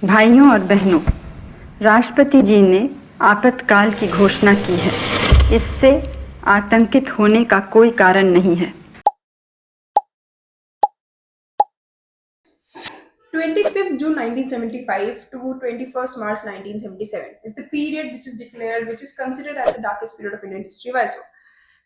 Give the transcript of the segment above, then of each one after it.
भाइयों और बहनों, राष्ट्रपति जी ने आपातकाल की घोषणा की है। इससे आतंकित होने का कोई कारण नहीं है। 25th June 1975 to 21st March 1977 is the period which is considered as the darkest period of Indian history. Why so?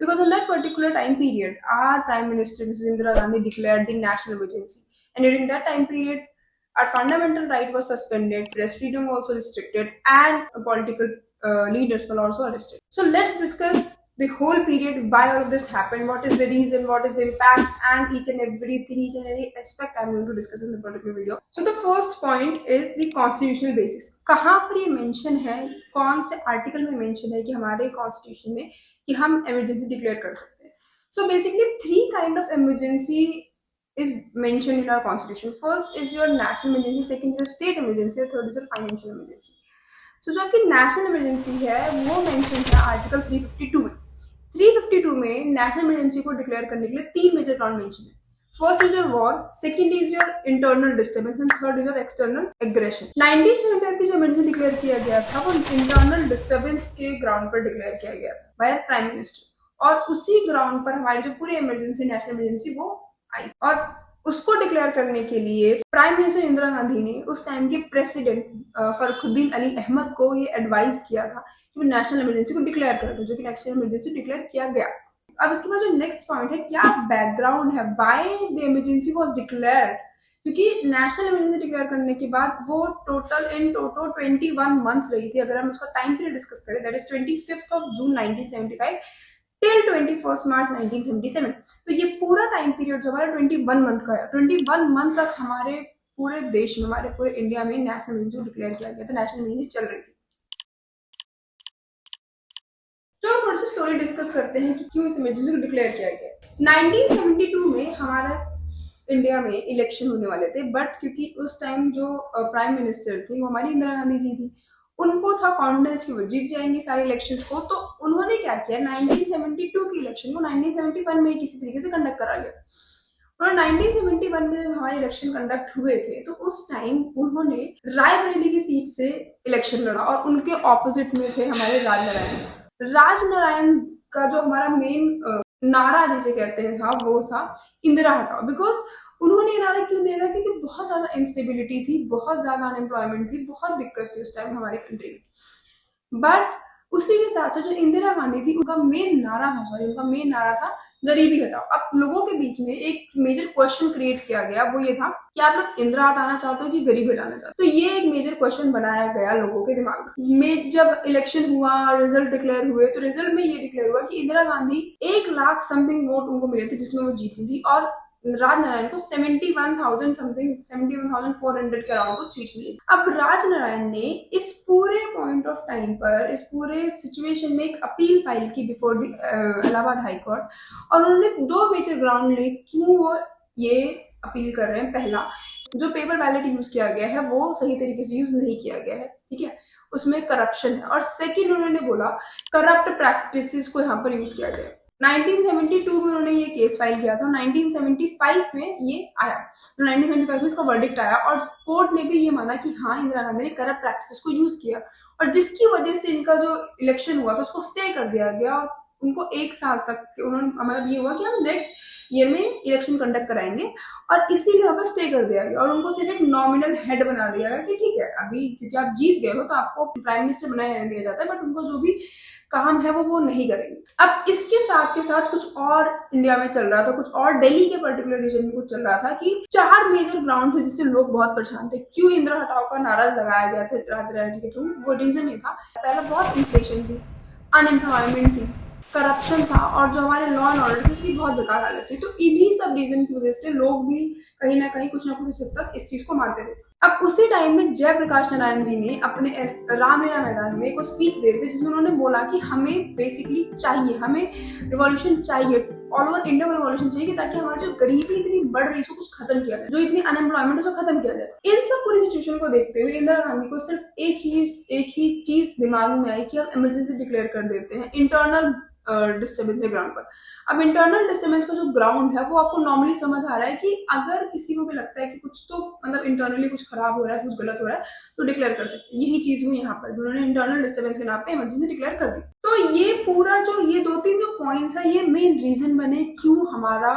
Because on that particular time period, our Prime Minister Mrs. Indira Gandhi declared the national emergency, and during that time period, our fundamental right was suspended, press freedom was also restricted, and political leaders were also arrested. So let's discuss the whole period, why all of this happened, what is the reason, what is the impact, and each and everything, each and every aspect I'm going to discuss in the particular video. So the first point is the constitutional basis. कहाँ पर ये mention है, कौन से article में mention है कि हमारे कॉन्स्टिट्यूशन में कि हम इमरजेंसी डिक्लेयर कर सकते हैं. So basically three kind of emergency is mentioned in our constitution. First is your national emergency, second is your state emergency, and third is your financial emergency. So जो आपकी national emergency है वो mention है article 352 में. 352 में national emergency को declare करने के लिए तीन मेजर ग्राउंड मेंशन है. First is your war, second is your internal disturbance and third is your external aggression. 1975 की जो इमरजेंसी डिक्लेयर किया गया था वो इंटरनल डिस्टर्बेंस के ग्राउंड पर डिक्लेयर किया गया था बाय प्राइम मिनिस्टर, और उसी ग्राउंड पर हमारी जो पूरी इमरजेंसी नेशनल इमरजेंसी वो आई. और उसको डिक्लेयर करने के लिए प्राइम मिनिस्टर इंदिरा गांधी ने उस टाइम के प्रेसिडेंट फरुखुद्दीन अली अहमद को ये एडवाइस किया था कि वो नेशनल इमरजेंसी को डिक्लेयर कर दो, जो कि नेशनल इमरजेंसी डिक्लेयर किया गया. अब इसके बाद जो नेक्स्ट पॉइंट है, क्या बैकग्राउंड है, why the emergency was declared. क्योंकि नेशनल इमरजेंसी डिक्लेयर करने के बाद वो टोटल 21 मंथ्स रही थी. अगर हम उसका टाइम पीरियड डिस्कस करें, that is 25th of June 1975 till 21st March 1977. तो ये पूरा टाइम पीरियड जो हमारा 21 मंथ का है, 21 मंथ तक हमारे पूरे देश में, हमारे पूरे इंडिया में नेशनल इमरजेंसी डिक्लेयर किया गया था, नेशनल इमरजेंसी चल रही थी. चलो थोड़ी सी स्टोरी डिस्कस करते हैं कि क्यों इस इमरजेंसी को डिक्लेयर किया गया. 1972 में हमारा इंडिया में इलेक्शन होने वाले थे, बट क्योंकि उस टाइम जो प्राइम मिनिस्टर थी वो हमारी इंदिरा गांधी जी थी, उनको था कॉन्फिडेंस कि वो जीत जाएंगी सारे इलेक्शंस को. तो उन्होंने क्या किया, 1972 की इलेक्शन को 1971 में किसी तरीके से कंडक्ट करा लिया. और 1971 में जब हमारे इलेक्शन कंडक्ट हुए थे तो उस टाइम उन्होंने रायबरेली की सीट से इलेक्शन लड़ा, और उनके ऑपोजिट में थे हमारे राजनारायण जी. राजनारायण का जो हमारा मेन नारा जिसे कहते हैं था वो था इंदिरा हटाओ. बिकॉज उन्होंने नारा क्यों दिया था, क्योंकि बहुत ज्यादा इंस्टेबिलिटी थी, बहुत ज्यादा अनएम्प्लॉयमेंट थी, बहुत दिक्कत थी उस टाइम हमारी कंट्री में. बट उसी के साथ साथ जो इंदिरा गांधी थी उनका मेन नारा था गरीबी हटाओ. अब लोगों के बीच में एक मेजर क्वेश्चन क्रिएट किया गया, वो ये था कि आप लोग इंदिरा हटाना चाहते हो कि गरीबी हटाना चाहते हो. तो ये एक मेजर क्वेश्चन बनाया गया लोगों के दिमाग में. जब इलेक्शन हुआ, रिजल्ट डिक्लेयर हुए, तो रिजल्ट में ये डिक्लेयर हुआ कि इंदिरा गांधी 1 लाख समथिंग वोट उनको मिले थे जिसमें वो जीती थी, और राजनारायण को 71,000 समथिंग 71,400 के अराउंड को सीट्स मिली. अब राजनारायण ने इस पूरे पॉइंट ऑफ टाइम पर, इस पूरे सिचुएशन में एक अपील फाइल की before the Allahabad high court, और उन्होंने दो मेजर ग्राउंड लिए क्यों वो ये अपील कर रहे हैं. पहला, जो पेपर बैलेट यूज किया गया है वो सही तरीके से यूज नहीं किया गया है, ठीक है, उसमें करप्शन है. और सेकंड, उन्होंने बोला करप्ट प्रैक्टिसेस को यहाँ पर यूज किया गया. 1972 में उन्होंने ये केस फाइल किया था, 1975 में ये आया, तो 1975 में इसका वर्डिक्ट आया, और कोर्ट ने भी ये माना कि हाँ, इंदिरा गांधी ने करप्ट प्रैक्टिसेस को यूज किया, और जिसकी वजह से इनका जो इलेक्शन हुआ था उसको स्टे कर दिया गया, और उनको 1 साल तक उन्होंने, मतलब ये हुआ कि हम नेक्स्ट ईयर में इलेक्शन कंडक्ट कराएंगे, और इसीलिए यहाँ पर स्टे कर दिया गया, और उनको सिर्फ एक नॉमिनल हेड बना दिया गया कि ठीक है, अभी क्योंकि आप जीत गए हो तो आपको प्राइम मिनिस्टर बनाया दिया जाता है, बट उनको जो भी काम है वो नहीं करेंगे. अब इसके साथ के साथ कुछ और इंडिया में चल रहा था, कुछ और दिल्ली के पर्टिकुलर रीजन में कुछ चल रहा था कि 4 मेजर ग्राउंड थे जिससे लोग बहुत परेशान थे. क्यों इंदिरा हटाओ का नारा लगाया गया था राजनारायण के थ्रू, वो रीजन ये था, पहला बहुत इन्फ्लेशन थी, अनएम्प्लॉयमेंट थी, करप्शन था, और जो हमारे लॉ एंड ऑर्डर थी उसकी बहुत बेकार हालत थी. तो इन्हीं सब रीजन की वजह से लोग भी कहीं ना कहीं कुछ ना कुछ हद तक इस चीज को मानते थे. अब उसी टाइम में जयप्रकाश नारायण जी ने अपने रामलीला मैदान में एक स्पीच दे रहे थे जिसमें उन्होंने बोला कि हमें बेसिकली चाहिए, हमें रिवॉल्यूशन चाहिए, ऑल ओवर इंडिया को रिवॉल्यूशन चाहिए, ताकि हमारी जो गरीबी इतनी बढ़ रही है उसको कुछ खत्म किया जाए, जो इतनी अनएम्प्लॉयमेंट है उसको खत्म किया जाए. इन सब पूरी सिचुएशन को देखते हुए इंदिरा गांधी को सिर्फ एक ही चीज दिमाग में आई कि हम इमरजेंसी डिक्लेयर कर देते हैं, इंटरनल डिस्टर्बेंस है ग्राउंड पर। अब इंटरनल डिस्टर्बेंस का जो ग्राउंड है वो आपको नॉर्मली समझ आ रहा है कि अगर किसी को भी लगता है कि कुछ तो मतलब इंटरनली कुछ खराब हो रहा है, कुछ गलत हो रहा है, तो डिक्लेयर कर सकते हैं। यही चीज हुई यहाँ पर, उन्होंने इंटरनल डिस्टर्बेंस के नाम पे इमरजेंसी डिक्लेयर कर दी। तो ये पूरा जो ये 2-3 जो पॉइंट्स है, ये मेन रीजन बने क्यों हमारा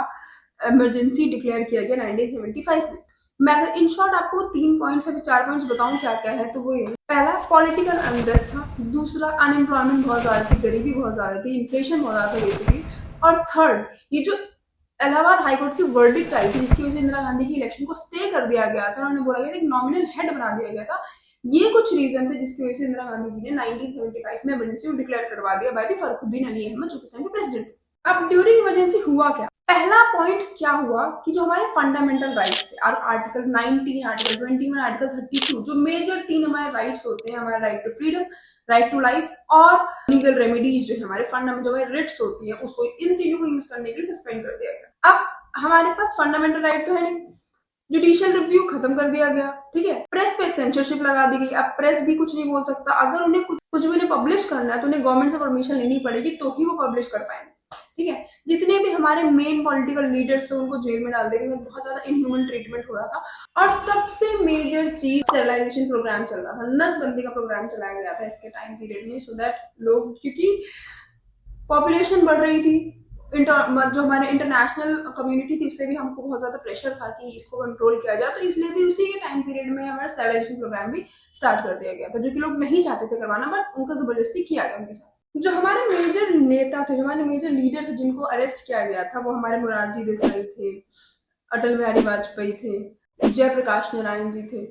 इमरजेंसी डिक्लेयर किया गया 1975 में। मैं अगर इन शॉर्ट आपको 3 पॉइंट्स या 4 पॉइंट्स बताऊं क्या क्या है, तो वो ये, पहला पॉलिटिकल अनरेस्ट था, दूसरा अनएम्प्लॉयमेंट बहुत ज्यादा थी, गरीबी बहुत ज्यादा थी, इन्फ्लेशन बहुत ज्यादा था बेसिकली, और थर्ड ये जो इलाहाबाद हाईकोर्ट की वर्डिक्ट आई थी जिसकी वजह से इंदिरा गांधी की इलेक्शन को स्टे कर दिया गया था, उन्होंने बोला गया था एक नॉमिनल हेड बना दिया गया था। ये कुछ रीजन थे जिसकी वजह से इंदिरा गांधी जी ने 1975 में इमरजेंसी डिक्लेयर करवा दिया बाय द फखरुद्दीन अली अहमद, जो उस टाइम के प्रेसिडेंट थे। अब ड्यूरिंग इमरजेंसी हुआ क्या? पहला पॉइंट क्या हुआ कि जो हमारे फंडामेंटल राइट्स थे, आर्टिकल 19, आर्टिकल 21, आर्टिकल 32, जो मेजर 3 हमारे राइट्स होते हैं, हमारा right to freedom, right to life और लीगल रेमेडीज, जो हमारे फंडामेंटल जो हमारे रिट्स होती हैं, उसको इन तीनों को यूज करने के लिए सस्पेंड कर दिया गया। अब हमारे पास फंडामेंटल राइट तो है नहीं, जुडिशियल रिव्यू खत्म कर दिया गया, ठीक है, प्रेस पे सेंसरशिप लगा दी गई, अब प्रेस भी कुछ नहीं बोल सकता, अगर उन्हें कुछ भी उन्हें पब्लिश करना है तो उन्हें गवर्नमेंट से परमिशन लेनी पड़ेगी तो ही वो पब्लिश कर पाएंगे, ठीक है। जितने भी हमारे मेन पॉलिटिकल लीडर्स थे उनको जेल में डाल दिया गया, बहुत ज्यादा इनह्यूमन ट्रीटमेंट हो रहा था। और सबसे मेजर चीज स्टेरिलाइजेशन प्रोग्राम चल रहा था, नसबंदी का प्रोग्राम चलाया गया था इसके टाइम पीरियड में, सो दैट लोग, क्योंकि पॉपुलेशन बढ़ रही थी, जो हमारे इंटरनेशनल कम्युनिटी थी उससे भी हमको बहुत ज्यादा प्रेशर था कि इसको कंट्रोल किया जाए, तो इसलिए भी उसी के टाइम पीरियड में हमारा स्टेरिलाइजेशन प्रोग्राम भी स्टार्ट कर दिया गया था, जो कि लोग नहीं चाहते थे करवाना, बट उनको जबरदस्ती किया गया उनके साथ। जो हमारे मेजर नेता थे, जो हमारे मेजर लीडर थे जिनको अरेस्ट किया गया था, वो हमारे मोरारजी देसाई थे, अटल बिहारी वाजपेयी थे, जयप्रकाश नारायण जी थे,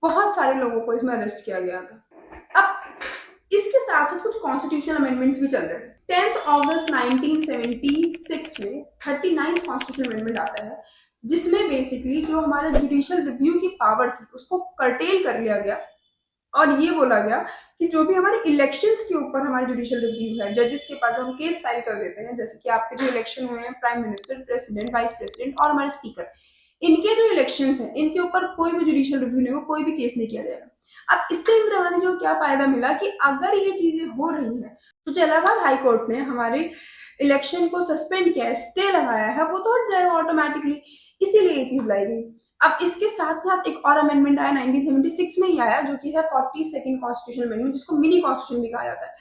बहुत सारे लोगों को इसमें अरेस्ट किया गया था। अब इसके साथ साथ कुछ कॉन्स्टिट्यूशनल अमेंडमेंट्स भी चल रहे थे। 10 अगस्त 1976 में 39th कॉन्स्टिट्यूशनल अमेंडमेंट आता है, जिसमें बेसिकली जो हमारा जुडिशियल रिव्यू की पावर थी उसको कर्टेल कर लिया गया, और ये बोला गया कि जो भी हमारे इलेक्शंस के ऊपर हमारी जुडिशियल रिव्यू है, जजेस के पास जो हम केस फाइल कर देते हैं, जैसे कि आपके जो इलेक्शन हुए हैं prime minister, president, vice president और हमारे स्पीकर, इनके जो इलेक्शंस हैं इनके ऊपर कोई भी जुडिशियल रिव्यू नहीं हो, कोई भी केस नहीं किया जाएगा। अब इससे इंदिरा गांधी जी को क्या फायदा मिला कि अगर ये चीजें हो रही हैं तो जो इलाहाबाद हाईकोर्ट ने हमारे इलेक्शन को सस्पेंड किया है, स्टे लगाया है, वो तो हट जाएगा ऑटोमेटिकली, इसीलिए ये चीज लाई गई। अब इसके साथ साथ एक और अमेंडमेंट आया 1976 में ही आया, जो कि है 42nd कॉन्स्टिट्यूशनल अमेंडमेंट, जिसको मिनी कॉन्स्टिट्यूशन भी कहा जाता है।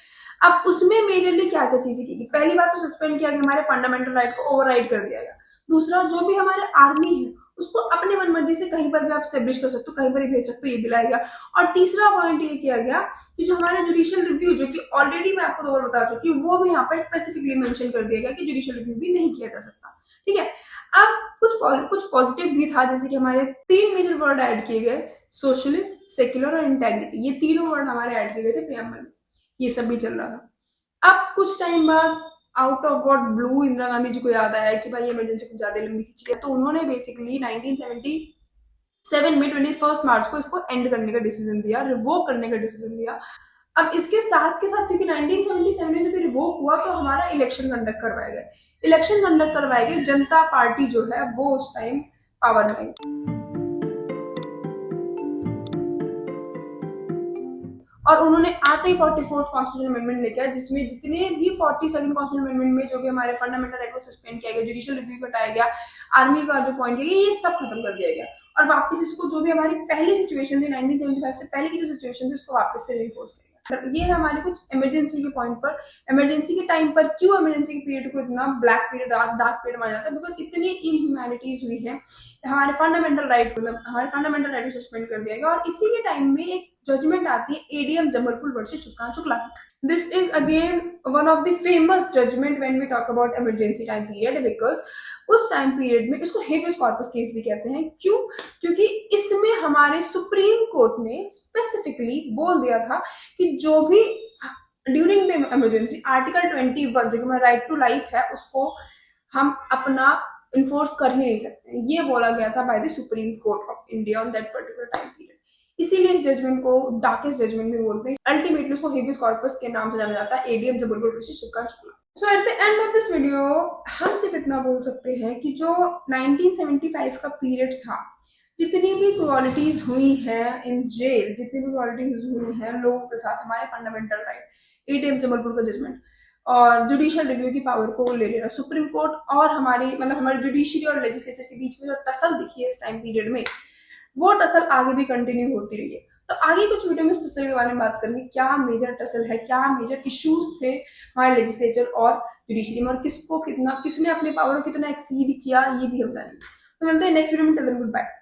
अब उसमें मेजरली क्या क्या चीजें की, पहली बात तो सस्पेंड किया गया, हमारे फंडामेंटल राइट को ओवरराइड कर दिया गया। दूसरा, जो भी हमारे आर्मी है उसको अपने मन मर्जी से कहीं पर भी आप स्टेब्लिश कर सकते हो, कहीं पर ही भेज सकते हो, ये भी लाया गया। और तीसरा पॉइंट ये किया गया कि जो हमारे जुडिशियल रिव्यू, जो कि ऑलरेडी मैं आपको 2 बार बता चुकी हूँ, वो भी यहाँ पर स्पेसिफिकली मेंशन कर दिया गया कि जुडिशियल रिव्यू भी नहीं किया जा सकता, ठीक है। अब कुछ पॉजिटिव भी था, जैसे कि हमारे 3 मेजर वर्ड ऐड किए गए, सोशलिस्ट, सेक्युलर और इंटेग्रिटी, ये तीनों वर्ड हमारे ऐड किए गए थे प्रियम्बल में, ये सब भी चल रहा था। अब कुछ टाइम बाद out of god blue Indira Gandhi ji को याद आया कि भाई इमरजेंसी कुछ ज्यादा लंबी खींची है, तो उन्होंने बेसिकली 1977 में 21 मार्च को इसको एंड करने का डिसीजन दिया, रिवोक करने का डिसीजन दिया। अब इसके साथ के साथ, क्योंकि 1977 में जब रिवोक हुआ तो हमारा इलेक्शन कंडक्ट करवाए गए, जनता पार्टी जो है वो उस टाइम पावर में आई, और उन्होंने आते ही 44th कॉन्स्टिट्यूशनल अमेंडमेंट लेके आया, जिसमें जितने भी 42nd कॉन्स्टिट्यूशनल अमेंडमेंट में जो भी हमारे फंडामेंटल राइट को सस्पेंड किया गया, जुडिशियल रिव्यू हटाया गया, आर्मी का जो पॉइंट किया गया, ये सब खत्म कर दिया गया, और वापस इसको जो भी हमारी पहली सिचुएशन थी 1975 से पहले की जो सिचुएशन थी उसको वापस से रिफोर्स किया। ये है हमारे कुछ इमरजेंसी के पॉइंट पर। इमरजेंसी के टाइम पर क्यों इमरजेंसी के पीरियड को इतना ब्लैक पीरियड, डार्क पीरियड माना जाता है, बिकॉज इतनी इनह्यूमैनिटीज हुई है, हमारे फंडामेंटल राइट को सस्पेंड कर दिया गया। और इसी के टाइम में एक जजमेंट आती है ADM Jabalpur versus Shrikant Shukla. This is again one of the famous judgement when we talk about emergency time period, because उस टाइम पीरियड में इसको हेबियस कॉर्पस केस भी कहते हैं। क्यों? क्योंकि इसमें हमारे सुप्रीम कोर्ट ने स्पेसिफिकली बोल दिया था कि जो भी ड्यूरिंग द इमरजेंसी आर्टिकल 21 जो हमारा राइट टू लाइफ है उसको हम अपना इन्फोर्स कर ही नहीं सकते, ये बोला गया था by the supreme court of India on that particular time period. इसीलिए इस जजमेंट को डार्केस्ट जजमेंट भी बोलते हैं। अल्टीमेटली उसको हेबियस कॉर्पस के नाम से जाना जाता है, ADM Jabalpur versus Shrikant Shukla. So at the end of this video हम सिर्फ इतना बोल सकते हैं कि जो 1975 का पीरियड था, जितनी भी क्वालिटीज हुई हैं इन जेल, जितनी भी क्वालिटीज हुई हैं लोगों के साथ, हमारे फंडामेंटल राइट, एडीएम जबलपुर का जजमेंट, और जुडिशियल रिव्यू की पावर को ले लेना। सुप्रीम कोर्ट और हमारी मतलब हमारी जुडिशरी और लेजिस्लेचर के बीच में जो टसल दिखी है इस टाइम पीरियड में, वो टसल आगे भी कंटिन्यू होती रही है। तो आगे कुछ वीडियो में इस टसल के बारे में बात करेंगे, क्या मेजर टसल है, क्या मेजर इश्यूज थे हमारे लेजिस्लेचर और जुडिशरी में, और किसको कितना, किसने अपने पावर को कितना एक्सीड किया, ये भी हम जानेंगे। तो मिलते हैं नेक्स्ट वीडियो में। Till then good bye.